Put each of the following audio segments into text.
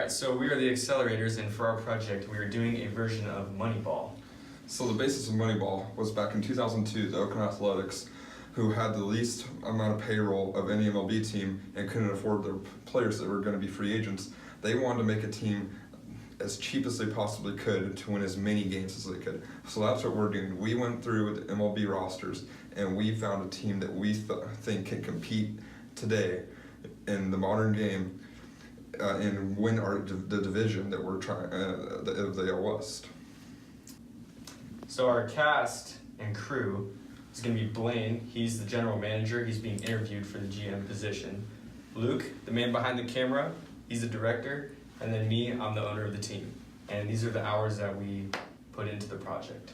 Alright, so we are the Accelerators, and for our project, we are doing a version of Moneyball. So the basis of Moneyball was back in 2002, the Oakland Athletics, who had the least amount of payroll of any MLB team and couldn't afford their players that were going to be free agents. They wanted to make a team as cheap as they possibly could to win as many games as they could. So that's what we're doing. We went through the MLB rosters and we found a team that we think can compete today in the modern game and win the division that we're trying of the AL West. So our cast and crew is going to be Blaine. He's the general manager. He's being interviewed for the GM position. Luke, the man behind the camera, he's the director. And then me, I'm the owner of the team. And these are the hours that we put into the project,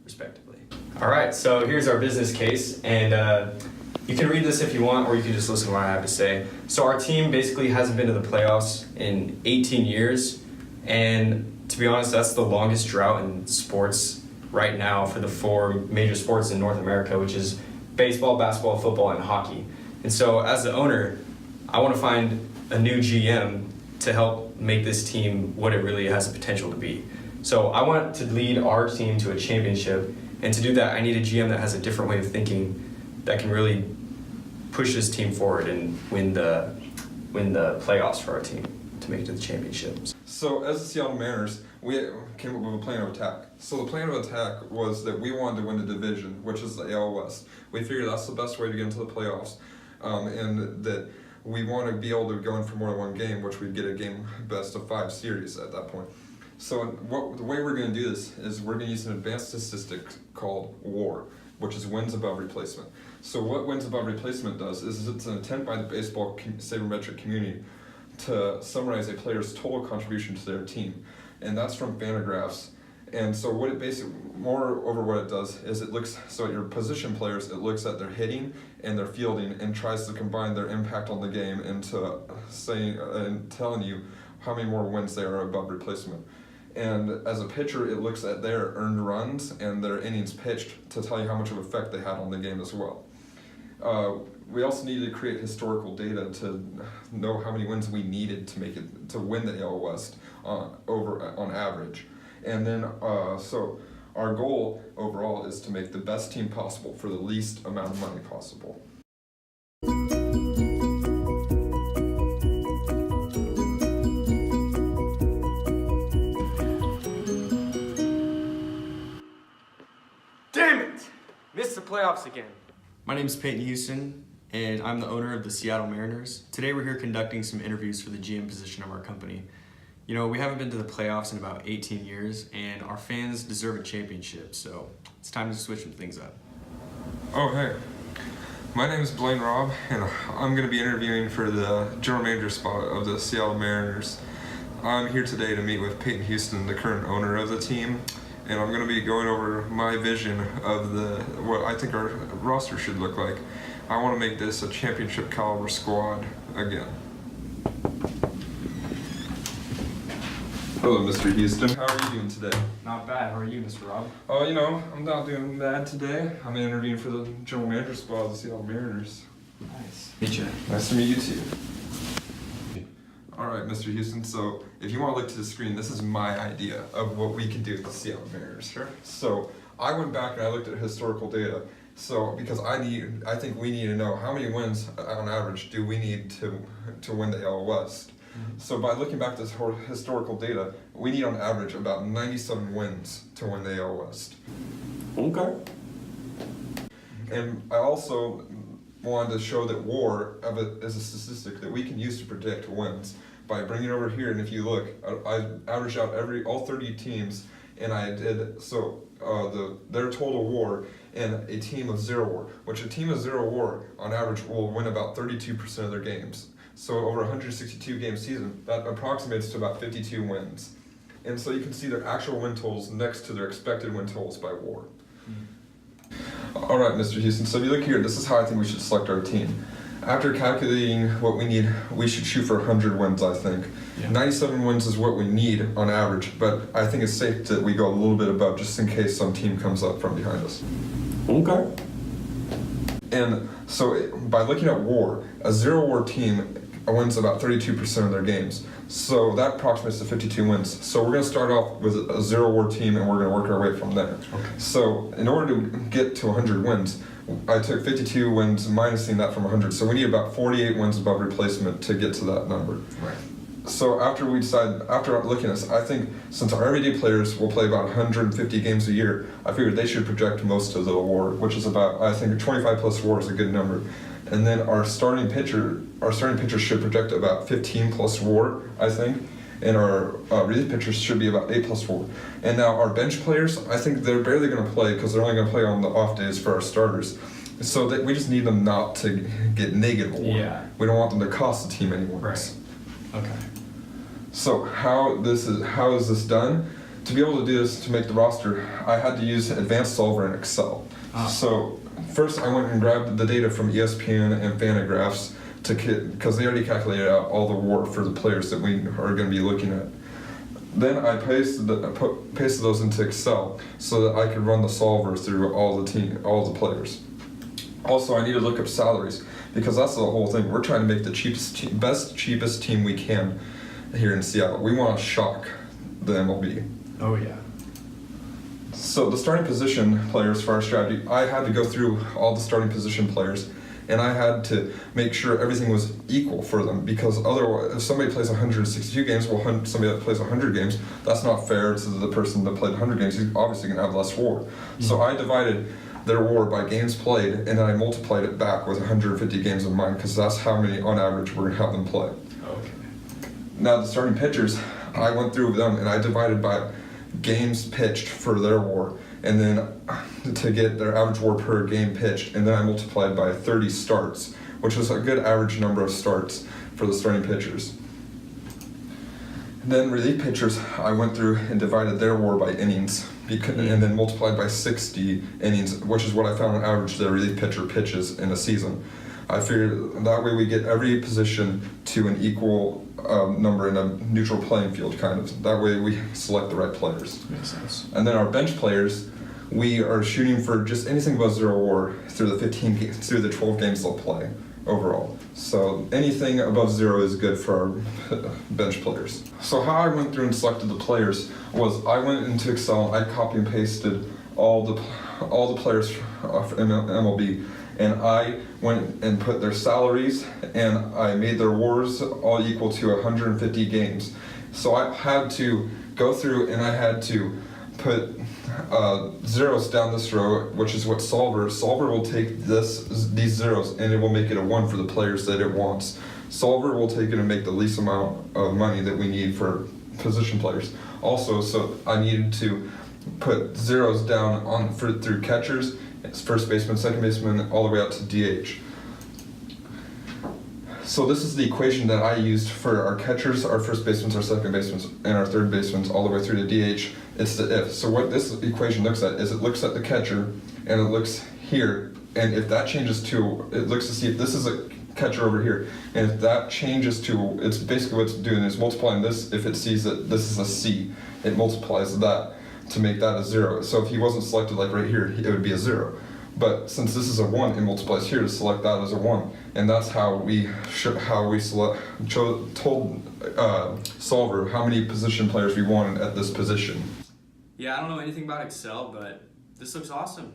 respectively. All right, so here's our business case. And you can read this if you want, or you can just listen to what I have to say. So our team basically hasn't been to the playoffs in 18 years. And to be honest, that's the longest drought in sports right now for the 4 major sports in North America, which is baseball, basketball, football, and hockey. And so as the owner, I want to find a new GM to help make this team what it really has the potential to be. So I want to lead our team to a championship, and to do that, I need a GM that has a different way of thinking that can really push this team forward and win the playoffs for our team to make it to the championships. So as the Seattle Mariners, we came up with a plan of attack. So the plan of attack was that we wanted to win the division, which is the AL West. We figured that's the best way to get into the playoffs, and that we want to be able to go in for more than one game, which we'd get a game best of 5 series at that point. So the way we're going to do this is we're going to use an advanced statistic called WAR, which is wins above replacement. So what wins above replacement does is it's an attempt by the baseball sabermetric community to summarize a player's total contribution to their team. And that's from Fangraphs. And so what it basically, moreover what it does is it looks, so at your position players, it looks at their hitting and their fielding and tries to combine their impact on the game into saying and telling you how many more wins they are above replacement. And as a pitcher, it looks at their earned runs and their innings pitched to tell you how much of effect they had on the game as well. We also needed to create historical data to know how many wins we needed to make it to win the AL West on average. And then, so our goal overall is to make the best team possible for the least amount of money possible. Damn it! Missed the playoffs again. My name is Peyton Houston, and I'm the owner of the Seattle Mariners. Today we're here conducting some interviews for the GM position of our company. You know, we haven't been to the playoffs in about 18 years, and our fans deserve a championship, so it's time to switch some things up. Oh, hey. My name is Blaine Robb, and I'm going to be interviewing for the general manager spot of the Seattle Mariners. I'm here today to meet with Peyton Houston, the current owner of the team, and I'm going to be going over my vision of what I think our roster should look like. I want to make this a championship caliber squad again. Hello, Mr. Houston. How are you doing today? Not bad. How are you, Mr. Robb? Oh, you know, I'm not doing bad today. I'm interviewing for the general manager spot of the Seattle Mariners. Nice. Meet you. Nice to meet you too. All right, Mr. Houston, so if you want to look to the screen, this is my idea of what we can do with the Seattle Mariners. Sure. So I went back and I looked at historical data. So because I think we need to know how many wins on average do we need to win the AL West. So by looking back at this historical data, we need on average about 97 wins to win the AL West. Okay. And I also wanted to show that WAR is a statistic that we can use to predict wins by bringing it over here. And if you look, I averaged out all 30 teams, and I did their total WAR and a team of 0 WAR, which a team of 0 WAR on average will win about 32% of their games. So over a 162 game season, that approximates to about 52 wins. And so you can see their actual win totals next to their expected win totals by WAR. All right, Mr. Houston, so if you look here, this is how I think we should select our team. After calculating what we need, we should shoot for 100 wins, I think. Yeah. 97 wins is what we need on average, but I think it's safe that we go a little bit above just in case some team comes up from behind us. Okay. And so by looking at WAR, a 0 WAR team wins about 32% of their games. So that approximates to 52 wins. So we're going to start off with a 0 war team, and we're going to work our way from there. Okay. So in order to get to 100 wins, I took 52 wins, minusing that from 100. So we need about 48 wins above replacement to get to that number. Right. So after looking at this, I think since our everyday players will play about 150 games a year, I figured they should project most of the war, which is about, I think 25 plus war is a good number. And then our starting pitcher should project about 15 plus war, I think. And our relief pitchers should be about 8 plus war. And now our bench players, I think they're barely going to play because they're only going to play on the off days for our starters. So that we just need them not to get negative war. Yeah. We don't want them to cost the team any more. Right. Okay. So how is this done? To be able to do this, to make the roster, I had to use Advanced Solver in Excel. So first I went and grabbed the data from ESPN and Fantagraphs because they already calculated out all the war for the players that we are going to be looking at. Then I pasted those into Excel so that I could run the solver through all the players. Also, I need to look up salaries because that's the whole thing. We're trying to make the cheapest team we can here in Seattle. We want to shock the MLB. Oh yeah. So the starting position players for our strategy, I had to go through all the starting position players, and I had to make sure everything was equal for them, because otherwise, if somebody plays 162 games, well, somebody that plays 100 games, that's not fair to the person that played 100 games. He's obviously going to have less war. Mm-hmm. So I divided their war by games played, and then I multiplied it back with 150 games of mine, because that's how many on average we're going to have them play. Okay. Now the starting pitchers, I went through them and I divided by games pitched for their war, and then to get their average war per game pitched, and then I multiplied by 30 starts, which was a good average number of starts for the starting pitchers. And then relief pitchers, I went through and divided their war by innings, and then multiplied by 60 innings, which is what I found on average the relief pitcher pitches in a season. I figured that way we get every position to an equal number in a neutral playing field, kind of. That way we select the right players. Makes sense. And then our bench players, we are shooting for just anything above 0 war through the 12 games they'll play overall. So anything above 0 is good for our bench players. So how I went through and selected the players was I went into Excel, I copy and pasted all the players in MLB, and I went and put their salaries, and I made their wars all equal to 150 games. So I had to go through and I had to put zeros down this row, which is what Solver will take these zeros and it will make it a 1 for the players that it wants. Solver will take it and make the least amount of money that we need for position players. Also, so I needed to put zeros down through catchers, first baseman, second baseman, all the way out to DH. So this is the equation that I used for our catchers, our first basemen, our second basemen, and our third basemen, all the way through to DH. It's the if. So what this equation looks at is it looks at the catcher, and it looks here, and if that changes to, it looks to see if this is a catcher over here, and if that changes to, it's basically what it's doing is multiplying this. If it sees that this is a C, it multiplies that to make that a 0. So if he wasn't selected like right here, it would be a 0. But since this is a 1, it multiplies here to select that as a 1, and that's how we told Solver how many position players we wanted at this position. Yeah, I don't know anything about Excel, but this looks awesome.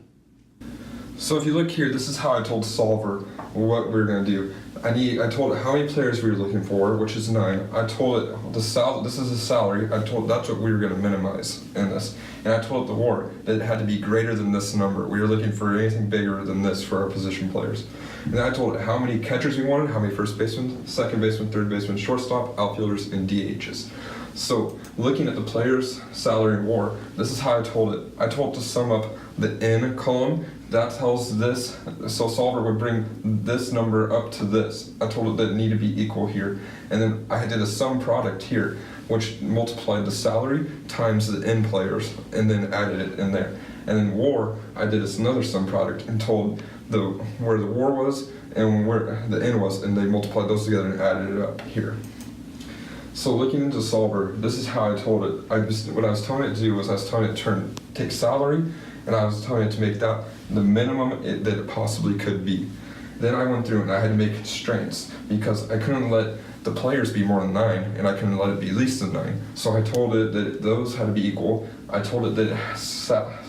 So if you look here, this is how I told Solver what we were going to do. I told it how many players we were looking for, which is 9. I told it this is the salary. I told that's what we were going to minimize in this. And I told it the war that it had to be greater than this number. We were looking for anything bigger than this for our position players. And then I told it how many catchers we wanted, how many first basemen, second baseman, third baseman, shortstop, outfielders, and DHs. So looking at the players' salary and war, this is how I told it. I told it to sum up the N column. That tells this, so Solver would bring this number up to this. I told it that it needed to be equal here. And then I did a sum product here, which multiplied the salary times the N players and then added it in there. And then war, I did another sum product and told where the war was and where the N was, and they multiplied those together and added it up here. So looking into Solver, this is how I told it. What I was telling it to do was I was telling it to take salary, and I was telling it to make that the minimum that it possibly could be. Then I went through and I had to make constraints because I couldn't let the players be more than 9, and I couldn't let it be least than 9. So I told it that those had to be equal. I told it that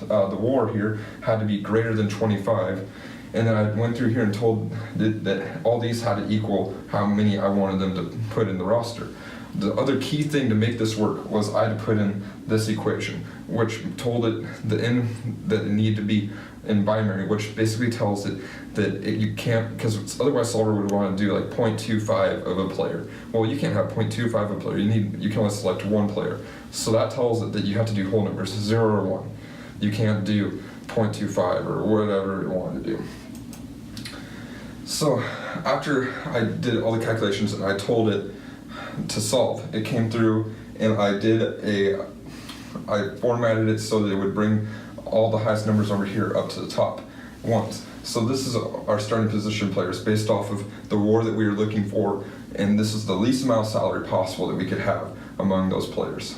the WAR here had to be greater than 25. And then I went through here and told that all these had to equal how many I wanted them to put in the roster. The other key thing to make this work was I had to put in this equation, which told it that it needed to be in binary, which basically tells it that you can't, because otherwise Solver would want to do like 0.25 of a player. Well, you can't have 0.25 of a player. You can only select one player. So that tells it that you have to do whole numbers, 0 or 1. You can't do 0.25 or whatever you want to do. So after I did all the calculations and I told it to solve, it came through and I formatted it so that it would bring all the highest numbers over here up to the top ones. So this is our starting position players based off of the WAR that we were looking for, and this is the least amount of salary possible that we could have among those players.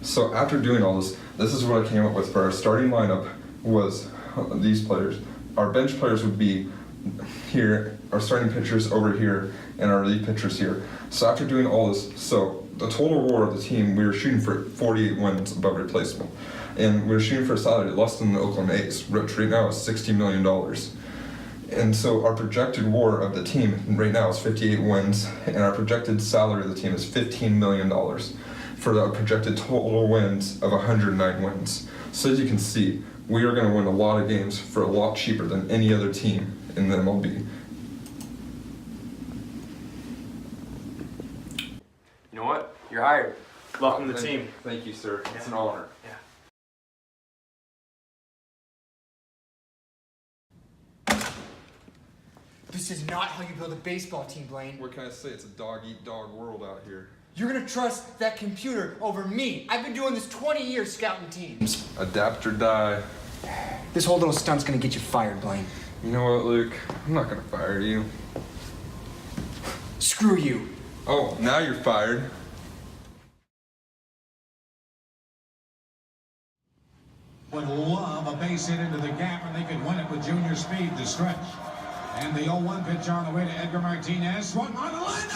So after doing all this, this is what I came up with for our starting lineup was these players. Our bench players would be here, our starting pitchers over here, and our relief pitchers here. So after doing all this, so the total WAR of the team, we were shooting for 48 wins above replacement. And we were shooting for a salary less than the Oakland A's, which right now is $60 million. And so our projected WAR of the team right now is 58 wins, and our projected salary of the team is $15 million for the projected total wins of 109 wins. So as you can see, we are going to win a lot of games for a lot cheaper than any other team in the MLB. You know what? You're hired. Welcome to the team. Thank you, sir. It's an honor. Yeah. This is not how you build a baseball team, Blaine. What can I say? It's a dog-eat-dog world out here. You're gonna trust that computer over me. I've been doing this 20 years scouting teams. Adapt or die. This whole little stunt's gonna get you fired, Blaine. You know what, Luke? I'm not gonna fire you. Screw you. Oh, now you're fired. Would love a base hit into the gap, and they could win it with junior speed to stretch. And the 0-1 pitch on the way to Edgar Martinez. Swung on the line.